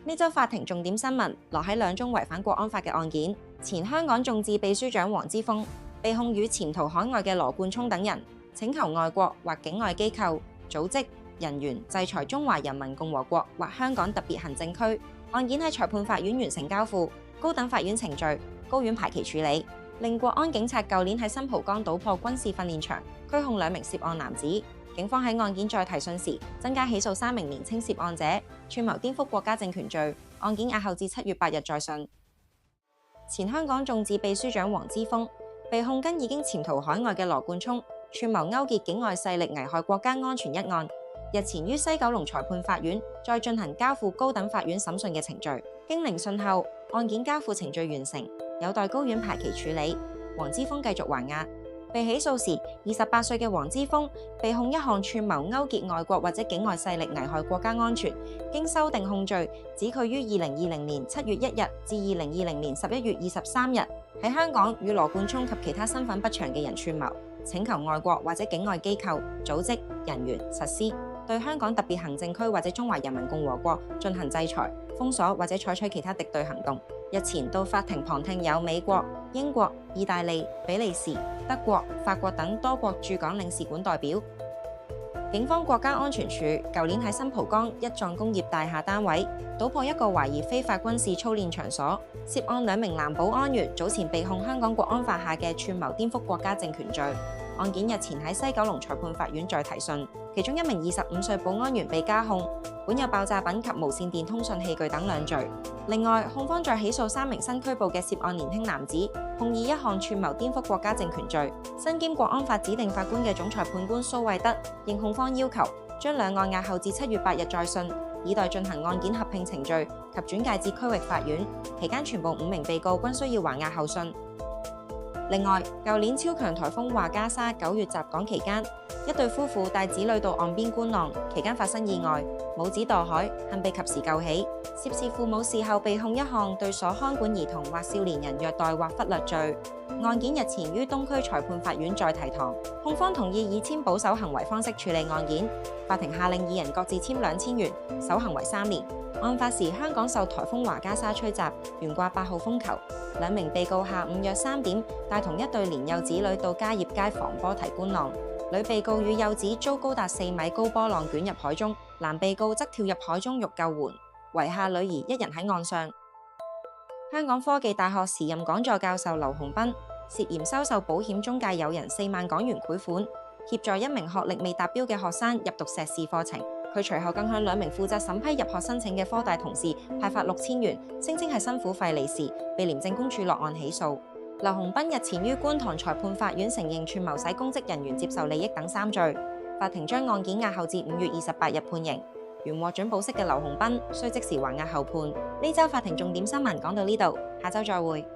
呢週法庭重點新聞落喺兩宗違反國安法嘅案件。前香港眾志秘書長黃之鋒被控與潛逃海外嘅羅冠聰等人請求外國或境外機構、組織、人員制裁中華人民共和國或香港特別行政區。案件喺裁判法院完成交付，高等法院程序，高院排期處理，令國安警察舊年喺新蒲崗搗破軍事訓練場，拘控2名涉案男子。警方喺案件再提訊時，增加起訴3名年輕涉案者，串謀顛覆國家政權罪。案件押後至7月8日再訊。前香港眾志秘書長黃之鋒被控跟已經潛逃海外嘅羅冠聰串謀勾結境外勢力危害國家安全一案，日前於西九龍裁判法院再進行交付高等法院審訊嘅程序。經聆訊後，案件交付程序完成，有待高院排期處理。黃之鋒繼續還押。被起訴時，28歲嘅黃之鋒被控一項串謀勾結外國或者境外勢力危害國家安全，經修訂控罪，指佢於2020年7月1日至2020年11月23日喺香港與羅冠聰及其他身份不詳嘅人串謀，請求外國或者境外機構、組織、人員實施對香港特別行政區或者中華人民共和國進行制裁、封鎖或者採取其他敵對行動。日前到法庭旁聽有美國、英國、意大利、比利時、德國、法國等多國駐港領事館代表。警方國家安全處舊年喺新蒲崗一幢工業大廈單位搗破一個懷疑非法軍事操練場所，涉案2名男保安員早前被控香港國安法下嘅串謀顛覆國家政權罪。案件日前喺西九龍裁判法院再提訊，其中1名25歲保安員被加控管有爆炸品及無線電通訊器具等2罪。另外，控方再起訴3名新拘捕嘅涉案年輕男子，控以一項串謀顛覆國家政權罪。身兼國安法指定法官嘅總裁判官蘇惠德應控方要求，將兩案押後至7月8日再訊，以待進行案件合併程序及轉介至區域法院。期間全部5名被告均需要還押候訊。另外，舊年超強颱風華加莎9月襲港期間，一對夫婦帶子女到岸邊觀浪，期間發生意外，母子墮海，幸被及時救起。涉事父母事後被控一項對所看管兒童或少年人虐待或忽略罪。案件日前於東區裁判法院再提堂，控方同意以簽保守行為方式處理案件，法庭下令2人各自簽2000元，守行為3年。案發時，香港受颱風華加莎吹襲，懸掛8號風球。2名被告下午約3點帶同一對年幼子女到嘉業街防波堤觀浪，女被告與幼子遭高達4米高波浪捲入海中，男被告則跳入海中欲救援，遺下女兒1人喺岸上。香港科技大學時任講座教授劉鴻斌涉嫌收受保險中介友人4萬港元賄款，協助1名學歷未達標嘅學生入讀碩士課程。佢隨後更向2名負責審批入學申請嘅科大同事派發6000元，聲稱係辛苦費利是，被廉政公署落案起訴。劉鴻斌日前於觀塘裁判法院承認串謀使公職人員接受利益等3罪，法庭將案件押後至5月28日判刑。原獲准保釋嘅劉鴻斌需即時還押候判。呢週法庭重點新聞講到呢度，下週再會。